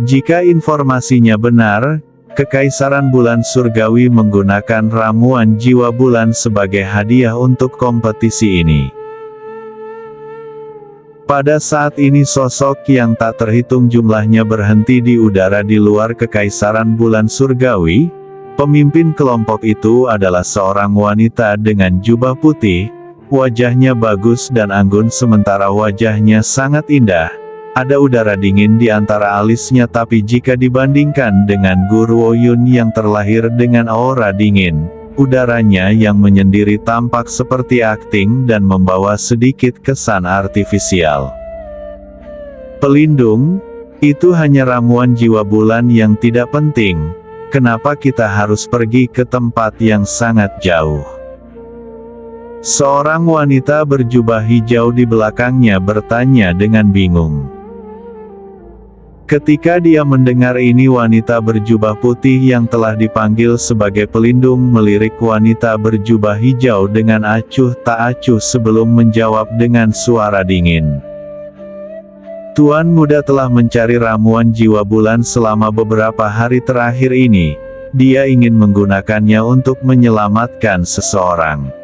Jika informasinya benar, Kekaisaran Bulan Surgawi menggunakan ramuan jiwa bulan sebagai hadiah untuk kompetisi ini. Pada saat ini sosok yang tak terhitung jumlahnya berhenti di udara di luar Kekaisaran Bulan Surgawi. Pemimpin kelompok itu adalah seorang wanita dengan jubah putih, wajahnya bagus dan anggun sementara wajahnya sangat indah. Ada udara dingin di antara alisnya tapi jika dibandingkan dengan Guru Oyun yang terlahir dengan aura dingin, udaranya yang menyendiri tampak seperti akting dan membawa sedikit kesan artifisial. Pelindung, itu hanya ramuan jiwa bulan yang tidak penting. Kenapa kita harus pergi ke tempat yang sangat jauh? Seorang wanita berjubah hijau di belakangnya bertanya dengan bingung. Ketika dia mendengar ini wanita berjubah putih yang telah dipanggil sebagai pelindung melirik wanita berjubah hijau dengan acuh tak acuh sebelum menjawab dengan suara dingin. Tuan muda telah mencari ramuan jiwa bulan selama beberapa hari terakhir ini. Dia ingin menggunakannya untuk menyelamatkan seseorang.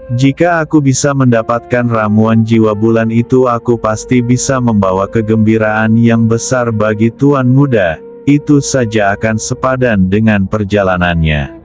Jika aku bisa mendapatkan ramuan jiwa bulan itu aku pasti bisa membawa kegembiraan yang besar bagi Tuan muda, itu saja akan sepadan dengan perjalanannya.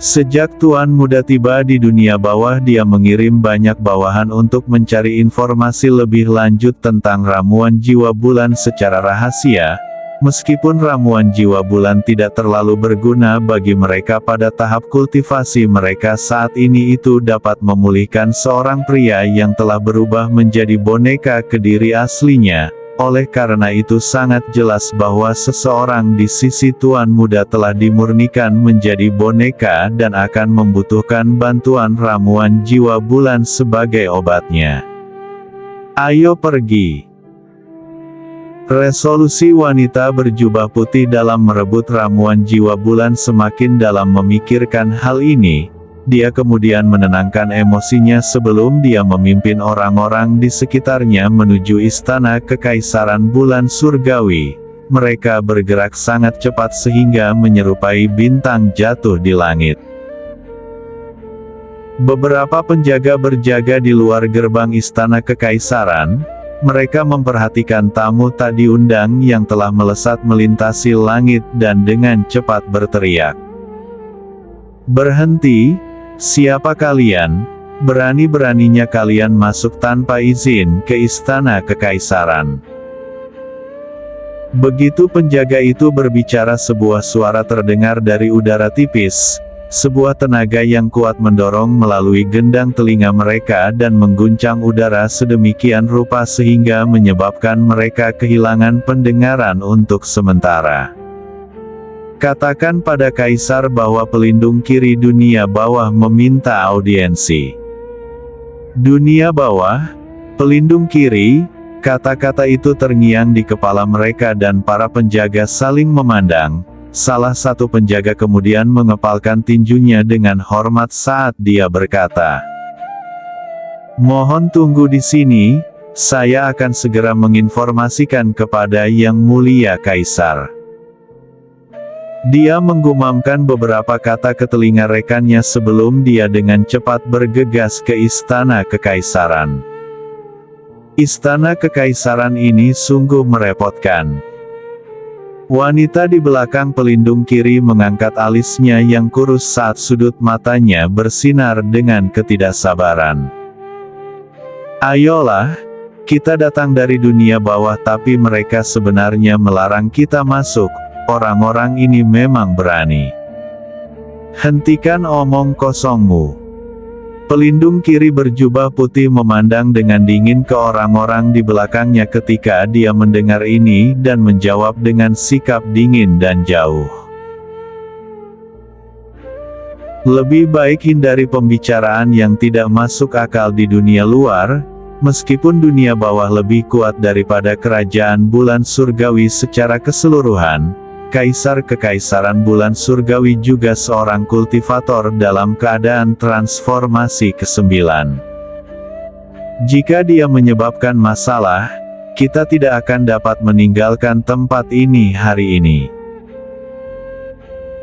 Sejak Tuan muda tiba di dunia bawah dia mengirim banyak bawahan untuk mencari informasi lebih lanjut tentang ramuan jiwa bulan secara rahasia. Meskipun ramuan jiwa bulan tidak terlalu berguna bagi mereka pada tahap kultivasi mereka saat ini itu dapat memulihkan seorang pria yang telah berubah menjadi boneka ke diri aslinya, oleh karena itu sangat jelas bahwa seseorang di sisi Tuan muda telah dimurnikan menjadi boneka dan akan membutuhkan bantuan ramuan jiwa bulan sebagai obatnya. Ayo pergi. Resolusi wanita berjubah putih dalam merebut ramuan jiwa bulan semakin dalam memikirkan hal ini. Dia kemudian menenangkan emosinya sebelum dia memimpin orang-orang di sekitarnya menuju istana Kekaisaran Bulan Surgawi. Mereka bergerak sangat cepat sehingga menyerupai bintang jatuh di langit. Beberapa penjaga berjaga di luar gerbang istana Kekaisaran. Mereka memperhatikan tamu tak diundang yang telah melesat melintasi langit dan dengan cepat berteriak. Berhenti, siapa kalian? Berani-beraninya kalian masuk tanpa izin ke istana Kekaisaran. Begitu penjaga itu berbicara sebuah suara terdengar dari udara tipis. Sebuah tenaga yang kuat mendorong melalui gendang telinga mereka dan mengguncang udara sedemikian rupa sehingga menyebabkan mereka kehilangan pendengaran untuk sementara. Katakan pada Kaisar bahwa pelindung kiri dunia bawah meminta audiensi. Dunia bawah, pelindung kiri, kata-kata itu terngiang di kepala mereka dan para penjaga saling memandang. Salah satu penjaga kemudian mengepalkan tinjunya dengan hormat saat dia berkata, "Mohon tunggu di sini, saya akan segera menginformasikan kepada Yang Mulia Kaisar." Dia menggumamkan beberapa kata ke telinga rekannya sebelum dia dengan cepat bergegas ke Istana Kekaisaran. Istana Kekaisaran ini sungguh merepotkan. Wanita di belakang pelindung kiri mengangkat alisnya yang kurus saat sudut matanya bersinar dengan ketidaksabaran. Ayolah, kita datang dari dunia bawah tapi mereka sebenarnya melarang kita masuk, orang-orang ini memang berani. Hentikan omong kosongmu. Pelindung kiri berjubah putih memandang dengan dingin ke orang-orang di belakangnya ketika dia mendengar ini dan menjawab dengan sikap dingin dan jauh. Lebih baik hindari pembicaraan yang tidak masuk akal di dunia luar, meskipun dunia bawah lebih kuat daripada kerajaan bulan surgawi secara keseluruhan. Kaisar Kekaisaran Bulan Surgawi juga seorang kultivator dalam keadaan transformasi ke-9. Jika dia menyebabkan masalah, kita tidak akan dapat meninggalkan tempat ini hari ini.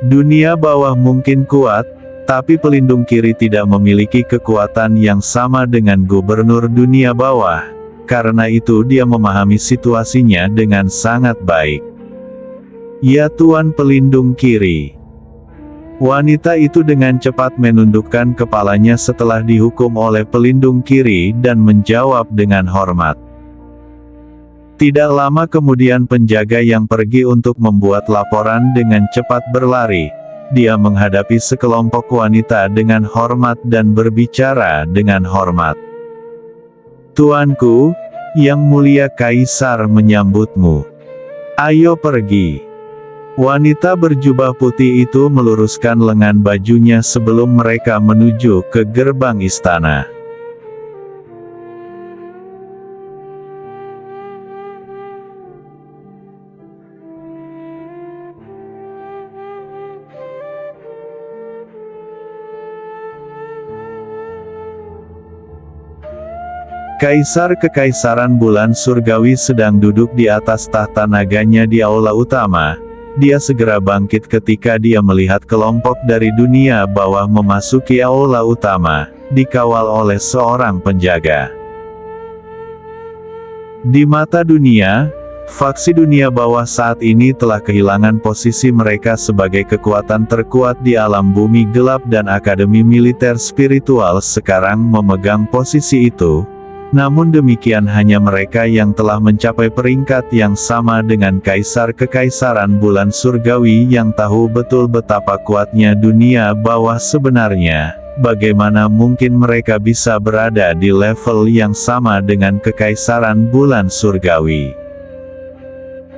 Dunia bawah mungkin kuat, tapi pelindung kiri tidak memiliki kekuatan yang sama dengan gubernur dunia bawah. Karena itu dia memahami situasinya dengan sangat baik. Ya Tuan pelindung kiri. Wanita itu dengan cepat menundukkan kepalanya setelah dihukum oleh pelindung kiri dan menjawab dengan hormat. Tidak lama kemudian penjaga yang pergi untuk membuat laporan dengan cepat berlari. Dia menghadapi sekelompok wanita dengan hormat dan berbicara dengan hormat. Tuanku, Yang Mulia Kaisar menyambutmu. Ayo pergi. Wanita berjubah putih itu meluruskan lengan bajunya sebelum mereka menuju ke gerbang istana. Kaisar Kekaisaran Bulan Surgawi sedang duduk di atas tahta naganya di aula utama. Dia segera bangkit ketika dia melihat kelompok dari dunia bawah memasuki aula utama, dikawal oleh seorang penjaga. Di mata dunia, faksi dunia bawah saat ini telah kehilangan posisi mereka sebagai kekuatan terkuat di alam bumi gelap dan akademi militer spiritual sekarang memegang posisi itu. Namun demikian hanya mereka yang telah mencapai peringkat yang sama dengan Kaisar Kekaisaran Bulan Surgawi yang tahu betul betapa kuatnya dunia bawah sebenarnya. Bagaimana mungkin mereka bisa berada di level yang sama dengan Kekaisaran Bulan Surgawi?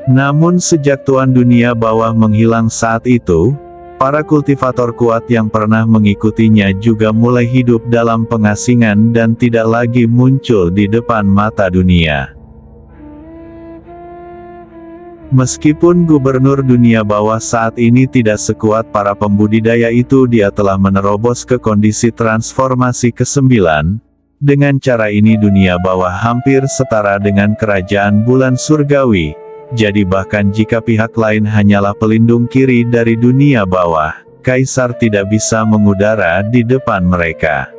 Namun sejak Tuan Dunia Bawah menghilang saat itu, para kultivator kuat yang pernah mengikutinya juga mulai hidup dalam pengasingan dan tidak lagi muncul di depan mata dunia. Meskipun gubernur dunia bawah saat ini tidak sekuat para pembudidaya itu, dia telah menerobos ke kondisi transformasi ke-9. Dengan cara ini dunia bawah hampir setara dengan kerajaan bulan surgawi. Jadi bahkan jika pihak lain hanyalah pelindung kiri dari dunia bawah, Kaisar tidak bisa mengudara di depan mereka.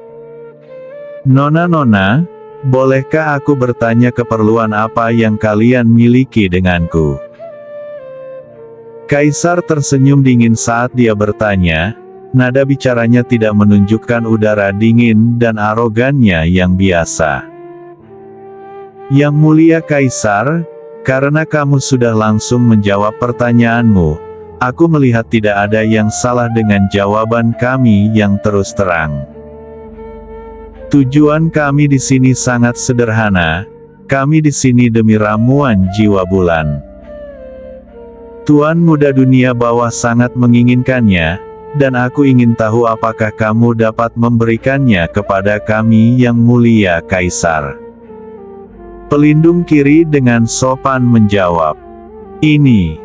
Nona-nona, bolehkah aku bertanya keperluan apa yang kalian miliki denganku? Kaisar tersenyum dingin saat dia bertanya, nada bicaranya tidak menunjukkan udara dingin dan arogannya yang biasa. Yang Mulia Kaisar, karena kamu sudah langsung menjawab pertanyaanmu, aku melihat tidak ada yang salah dengan jawaban kami yang terus terang. Tujuan kami di sini sangat sederhana, kami di sini demi ramuan jiwa bulan. Tuan Muda Dunia Bawah sangat menginginkannya, dan aku ingin tahu apakah kamu dapat memberikannya kepada kami Yang Mulia Kaisar. Pelindung kiri dengan sopan menjawab. Ini.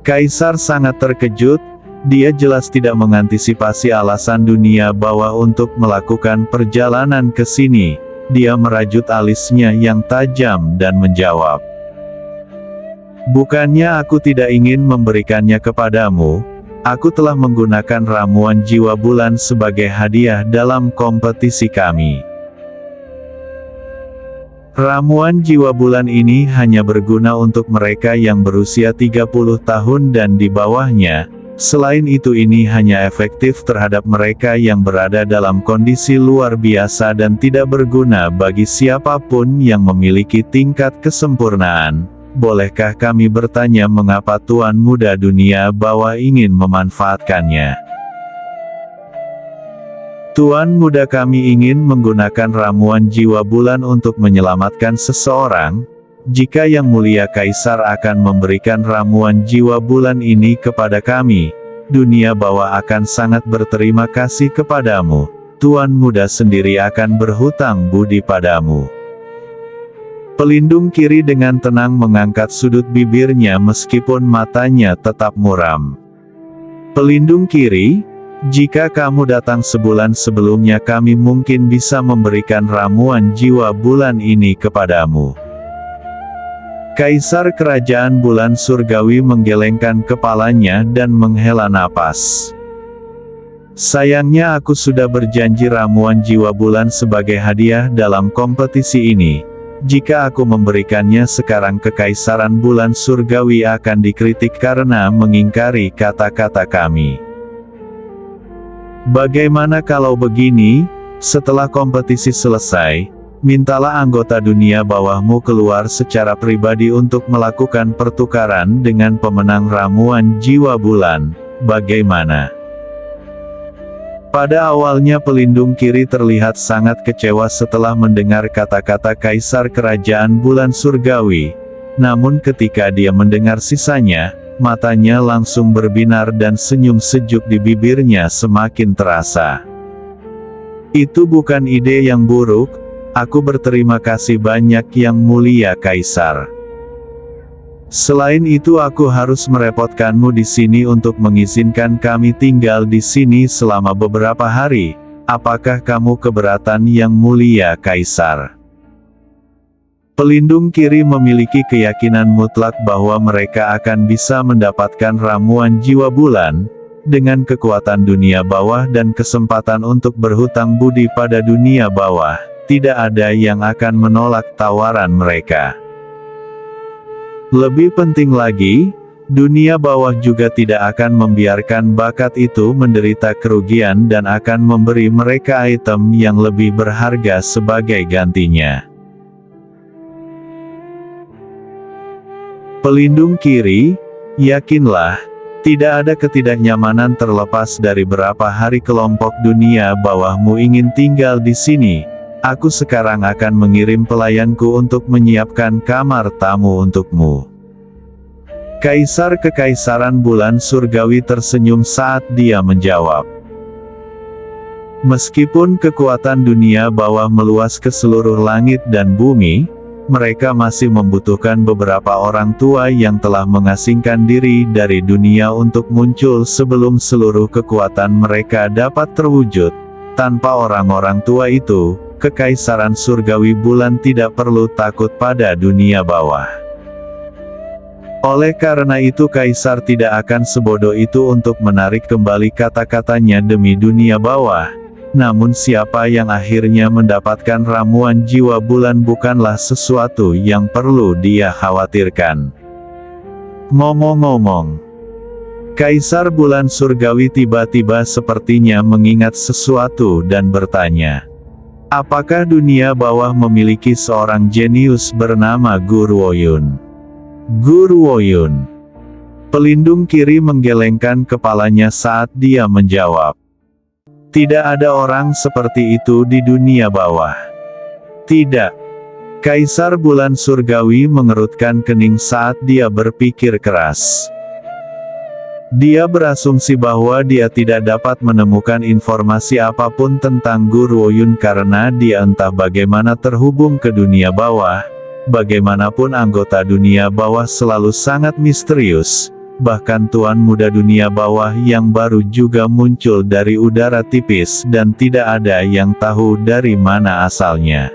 Kaisar sangat terkejut, dia jelas tidak mengantisipasi alasan dunia bawah untuk melakukan perjalanan ke sini. Dia merajut alisnya yang tajam dan menjawab. Bukannya aku tidak ingin memberikannya kepadamu, aku telah menggunakan ramuan jiwa bulan sebagai hadiah dalam kompetisi kami. Ramuan jiwa bulan ini hanya berguna untuk mereka yang berusia 30 tahun dan di bawahnya. Selain itu ini hanya efektif terhadap mereka yang berada dalam kondisi luar biasa dan tidak berguna bagi siapapun yang memiliki tingkat kesempurnaan. Bolehkah kami bertanya mengapa Tuan Muda Dunia Bawah ingin memanfaatkannya? Tuan Muda kami ingin menggunakan ramuan jiwa bulan untuk menyelamatkan seseorang. Jika Yang Mulia Kaisar akan memberikan ramuan jiwa bulan ini kepada kami, dunia bawah akan sangat berterima kasih kepadamu. Tuan Muda sendiri akan berhutang budi padamu. Pelindung kiri dengan tenang mengangkat sudut bibirnya meskipun matanya tetap muram. Pelindung kiri, jika kamu datang sebulan sebelumnya kami mungkin bisa memberikan ramuan jiwa bulan ini kepadamu. Kaisar Kerajaan Bulan Surgawi menggelengkan kepalanya dan menghela napas. Sayangnya aku sudah berjanji ramuan jiwa bulan sebagai hadiah dalam kompetisi ini. Jika aku memberikannya sekarang Kekaisaran Bulan Surgawi akan dikritik karena mengingkari kata-kata kami. Bagaimana kalau begini, setelah kompetisi selesai, mintalah anggota dunia bawahmu keluar secara pribadi untuk melakukan pertukaran dengan pemenang ramuan jiwa bulan. Bagaimana? Pada awalnya pelindung kiri terlihat sangat kecewa setelah mendengar kata-kata Kaisar Kerajaan Bulan Surgawi. Namun ketika dia mendengar sisanya, matanya langsung berbinar dan senyum sejuk di bibirnya semakin terasa. Itu bukan ide yang buruk. Aku berterima kasih banyak Yang Mulia Kaisar. Selain itu aku harus merepotkanmu di sini untuk mengizinkan kami tinggal di sini selama beberapa hari. Apakah kamu keberatan Yang Mulia Kaisar? Pelindung kiri memiliki keyakinan mutlak bahwa mereka akan bisa mendapatkan ramuan jiwa bulan, dengan kekuatan dunia bawah dan kesempatan untuk berhutang budi pada dunia bawah. Tidak ada yang akan menolak tawaran mereka. Lebih penting lagi, dunia bawah juga tidak akan membiarkan bakat itu menderita kerugian dan akan memberi mereka item yang lebih berharga sebagai gantinya. Pelindung kiri, yakinlah, tidak ada ketidaknyamanan terlepas dari berapa hari kelompok dunia bawahmu ingin tinggal di sini. Aku sekarang akan mengirim pelayanku untuk menyiapkan kamar tamu untukmu. Kaisar Kekaisaran Bulan Surgawi tersenyum saat dia menjawab. Meskipun kekuatan dunia bawah meluas ke seluruh langit dan bumi, mereka masih membutuhkan beberapa orang tua yang telah mengasingkan diri dari dunia untuk muncul sebelum seluruh kekuatan mereka dapat terwujud. Tanpa orang-orang tua itu, Kekaisaran Surgawi Bulan tidak perlu takut pada dunia bawah. Oleh karena itu Kaisar tidak akan sebodoh itu untuk menarik kembali kata-katanya demi dunia bawah. Namun siapa yang akhirnya mendapatkan ramuan jiwa bulan bukanlah sesuatu yang perlu dia khawatirkan. Ngomong-ngomong, Kaisar Bulan Surgawi tiba-tiba sepertinya mengingat sesuatu dan bertanya. Apakah dunia bawah memiliki seorang jenius bernama Guru Woyun? Guru Woyun. Pelindung kiri menggelengkan kepalanya saat dia menjawab. Tidak ada orang seperti itu di dunia bawah. Tidak. Kaisar Bulan Surgawi mengerutkan kening saat dia berpikir keras. Dia berasumsi bahwa dia tidak dapat menemukan informasi apapun tentang Guru Woyun karena dia entah bagaimana terhubung ke dunia bawah. Bagaimanapun anggota dunia bawah selalu sangat misterius. Bahkan Tuan Muda dunia bawah yang baru juga muncul dari udara tipis dan tidak ada yang tahu dari mana asalnya.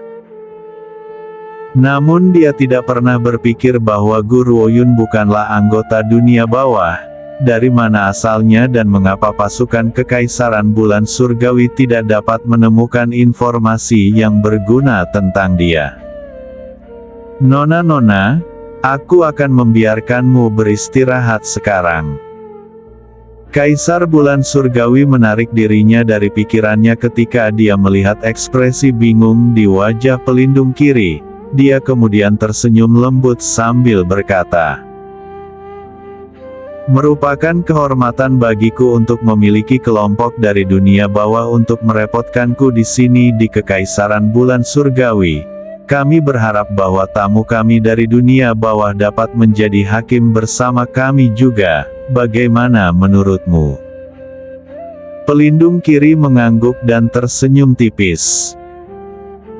Namun dia tidak pernah berpikir bahwa Guru Woyun bukanlah anggota dunia bawah. Dari mana asalnya dan mengapa pasukan Kekaisaran Bulan Surgawi tidak dapat menemukan informasi yang berguna tentang dia. Nona-nona, aku akan membiarkanmu beristirahat sekarang. Kaisar Bulan Surgawi menarik dirinya dari pikirannya ketika dia melihat ekspresi bingung di wajah pelindung kiri. Dia kemudian tersenyum lembut sambil berkata, merupakan kehormatan bagiku untuk memiliki kelompok dari dunia bawah untuk merepotkanku di sini di Kekaisaran Bulan Surgawi. Kami berharap bahwa tamu kami dari dunia bawah dapat menjadi hakim bersama kami juga. Bagaimana menurutmu? Pelindung kiri mengangguk dan tersenyum tipis.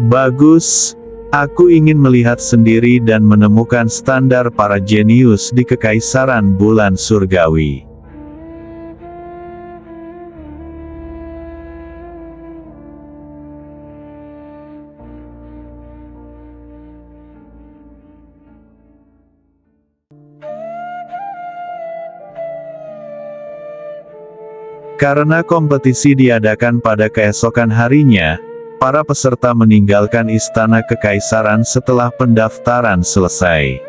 Bagus. Aku ingin melihat sendiri dan menemukan standar para jenius di Kekaisaran Bulan Surgawi. Karena kompetisi diadakan pada keesokan harinya, para peserta meninggalkan istana kekaisaran setelah pendaftaran selesai.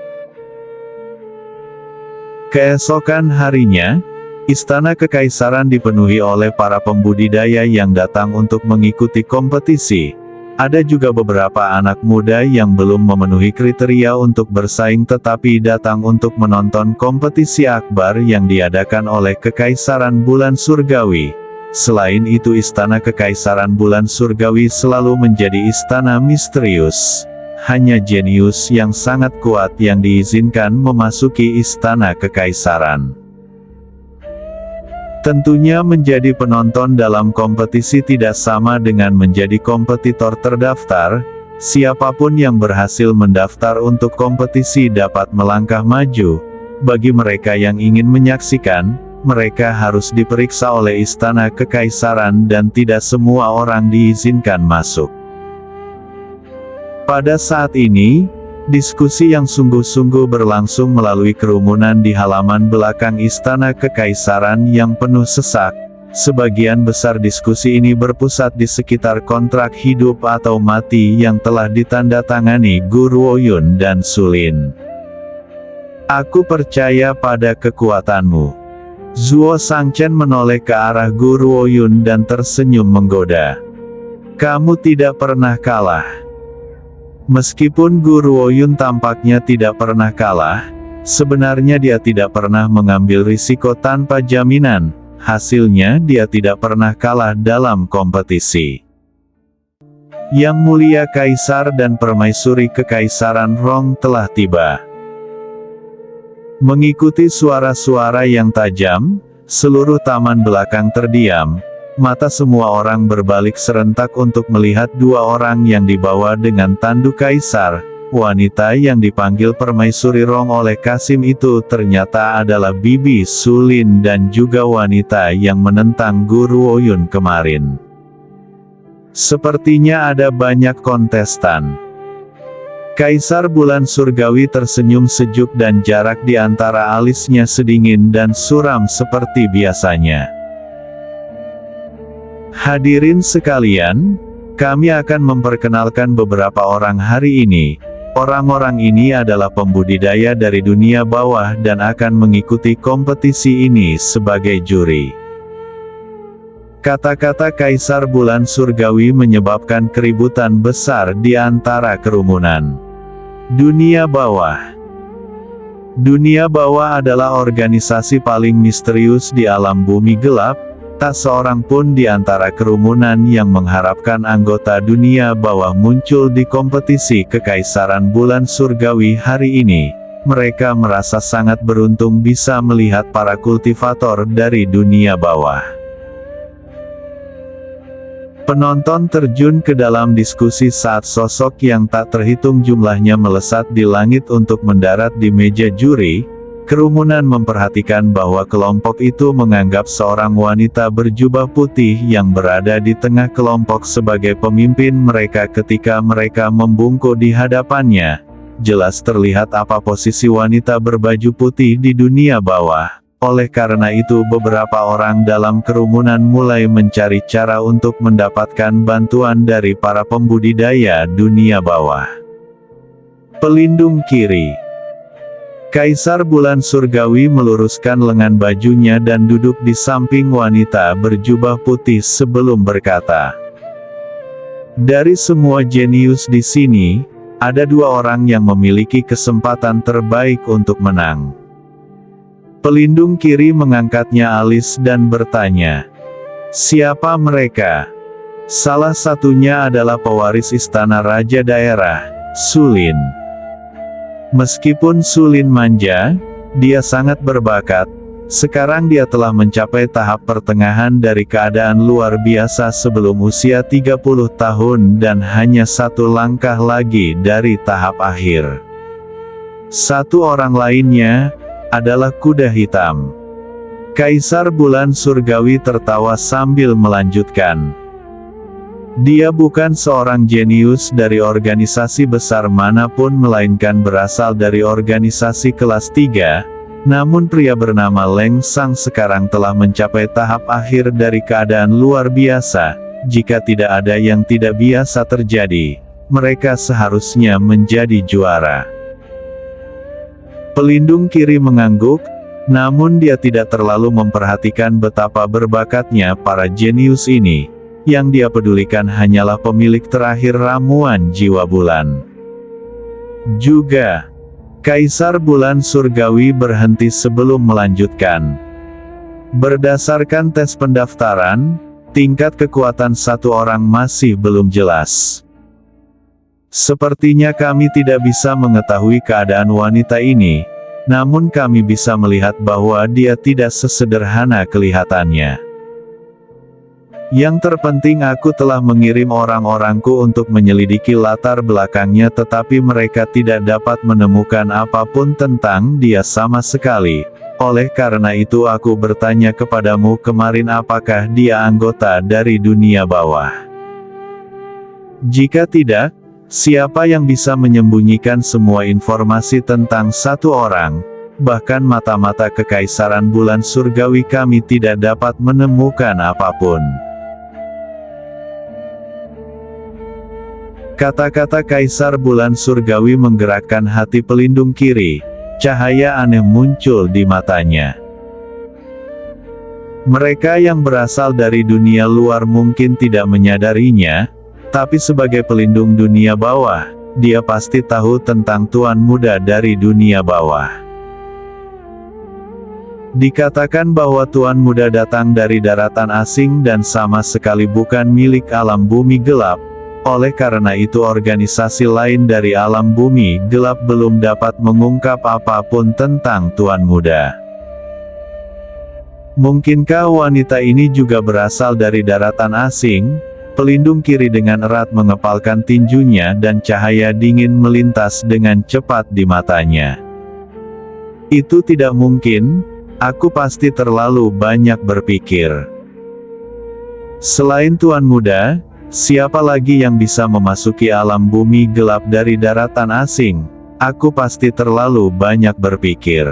Keesokan harinya, istana kekaisaran dipenuhi oleh para pembudidaya yang datang untuk mengikuti kompetisi. Ada juga beberapa anak muda yang belum memenuhi kriteria untuk bersaing tetapi datang untuk menonton kompetisi akbar yang diadakan oleh Kekaisaran Bulan Surgawi. Selain itu, istana Kekaisaran Bulan Surgawi selalu menjadi istana misterius. Hanya jenius yang sangat kuat yang diizinkan memasuki istana kekaisaran. Tentunya menjadi penonton dalam kompetisi tidak sama dengan menjadi kompetitor terdaftar. Siapapun yang berhasil mendaftar untuk kompetisi dapat melangkah maju. Bagi mereka yang ingin menyaksikan, mereka harus diperiksa oleh istana kekaisaran dan tidak semua orang diizinkan masuk. Pada saat ini, diskusi yang sungguh-sungguh berlangsung melalui kerumunan di halaman belakang istana kekaisaran yang penuh sesak. Sebagian besar diskusi ini berpusat di sekitar kontrak hidup atau mati yang telah ditandatangani Guru Woyun dan Sulin. "Aku percaya pada kekuatanmu." Zuo Sangchen menoleh ke arah Guru Woyun dan tersenyum menggoda. "Kamu tidak pernah kalah." Meskipun Guru Woyun tampaknya tidak pernah kalah, sebenarnya dia tidak pernah mengambil risiko tanpa jaminan. Hasilnya dia tidak pernah kalah dalam kompetisi. Yang Mulia Kaisar dan Permaisuri Kekaisaran Rong telah tiba. Mengikuti suara-suara yang tajam, seluruh taman belakang terdiam. Mata semua orang berbalik serentak untuk melihat dua orang yang dibawa dengan tanduk kaisar. Wanita yang dipanggil Permaisuri Rong oleh Kasim itu ternyata adalah Bibi Sulin dan juga wanita yang menentang Guru Woyun kemarin. Sepertinya ada banyak kontestan. Kaisar Bulan Surgawi tersenyum sejuk dan jarak di antara alisnya sedingin dan suram seperti biasanya. "Hadirin sekalian, kami akan memperkenalkan beberapa orang hari ini. Orang-orang ini adalah pembudidaya dari dunia bawah dan akan mengikuti kompetisi ini sebagai juri." Kata-kata Kaisar Bulan Surgawi menyebabkan keributan besar di antara kerumunan. Dunia bawah. Dunia bawah adalah organisasi paling misterius di alam bumi gelap. Tak seorang pun di antara kerumunan yang mengharapkan anggota dunia bawah muncul di kompetisi Kekaisaran Bulan Surgawi hari ini. Mereka merasa sangat beruntung bisa melihat para kultivator dari dunia bawah. Penonton terjun ke dalam diskusi saat sosok yang tak terhitung jumlahnya melesat di langit untuk mendarat di meja juri. Kerumunan memperhatikan bahwa kelompok itu menganggap seorang wanita berjubah putih yang berada di tengah kelompok sebagai pemimpin mereka ketika mereka membungkuk di hadapannya. Jelas terlihat apa posisi wanita berbaju putih di dunia bawah. Oleh karena itu beberapa orang dalam kerumunan mulai mencari cara untuk mendapatkan bantuan dari para pembudidaya dunia bawah. Pelindung kiri. Kaisar Bulan Surgawi meluruskan lengan bajunya dan duduk di samping wanita berjubah putih sebelum berkata, "Dari semua jenius di sini, ada dua orang yang memiliki kesempatan terbaik untuk menang." Pelindung kiri mengangkatnya alis dan bertanya, "Siapa mereka?" Salah satunya adalah pewaris istana raja daerah, Sulin. Meskipun Sulin manja, dia sangat berbakat. Sekarang dia telah mencapai tahap pertengahan dari keadaan luar biasa sebelum usia 30 tahun dan hanya satu langkah lagi dari tahap akhir. Satu orang lainnya adalah kuda hitam. Kaisar Bulan Surgawi tertawa sambil melanjutkan, "Dia bukan seorang jenius dari organisasi besar manapun melainkan berasal dari organisasi kelas 3, Namun pria bernama Leng Sang sekarang telah mencapai tahap akhir dari keadaan luar biasa. Jika tidak ada yang tidak biasa terjadi, mereka seharusnya menjadi juara. Pelindung kiri mengangguk, namun dia tidak terlalu memperhatikan betapa berbakatnya para jenius ini. Yang dia pedulikan hanyalah pemilik terakhir ramuan jiwa bulan. Juga, Kaisar Bulan Surgawi berhenti sebelum melanjutkan. Berdasarkan tes pendaftaran, tingkat kekuatan satu orang masih belum jelas. Sepertinya kami tidak bisa mengetahui keadaan wanita ini, namun kami bisa melihat bahwa dia tidak sesederhana kelihatannya. Yang terpenting aku telah mengirim orang-orangku untuk menyelidiki latar belakangnya, tetapi mereka tidak dapat menemukan apapun tentang dia sama sekali. Oleh karena itu aku bertanya kepadamu kemarin, apakah dia anggota dari dunia bawah? Jika tidak, siapa yang bisa menyembunyikan semua informasi tentang satu orang? Bahkan mata-mata Kekaisaran Bulan Surgawi kami tidak dapat menemukan apapun. Kata-kata Kaisar Bulan Surgawi menggerakkan hati pelindung kiri. Cahaya aneh muncul di matanya. Mereka yang berasal dari dunia luar mungkin tidak menyadarinya, tapi sebagai pelindung dunia bawah, dia pasti tahu tentang Tuan Muda dari dunia bawah. Dikatakan bahwa Tuan Muda datang dari daratan asing dan sama sekali bukan milik alam bumi gelap. Oleh karena itu organisasi lain dari alam bumi gelap belum dapat mengungkap apapun tentang Tuan Muda. Mungkinkah wanita ini juga berasal dari daratan asing? Pelindung kiri dengan erat mengepalkan tinjunya dan cahaya dingin melintas dengan cepat di matanya. Itu tidak mungkin, aku pasti terlalu banyak berpikir. Selain Tuan Muda, siapa lagi yang bisa memasuki alam bumi gelap dari daratan asing? Aku pasti terlalu banyak berpikir.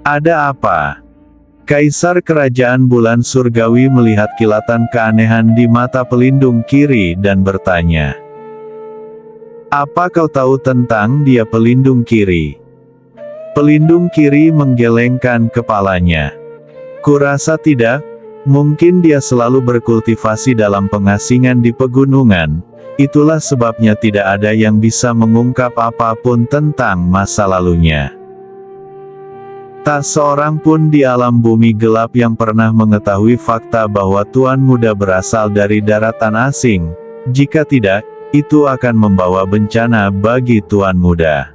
Ada apa? Kaisar Kerajaan Bulan Surgawi melihat kilatan keanehan di mata pelindung kiri dan bertanya. Apa kau tahu tentang dia, pelindung kiri? Pelindung kiri menggelengkan kepalanya. Kurasa tidak. Mungkin dia selalu berkultivasi dalam pengasingan di pegunungan, itulah sebabnya tidak ada yang bisa mengungkap apapun tentang masa lalunya. Tak seorang pun di alam bumi gelap yang pernah mengetahui fakta bahwa Tuan Muda berasal dari daratan asing. Jika tidak, itu akan membawa bencana bagi Tuan Muda.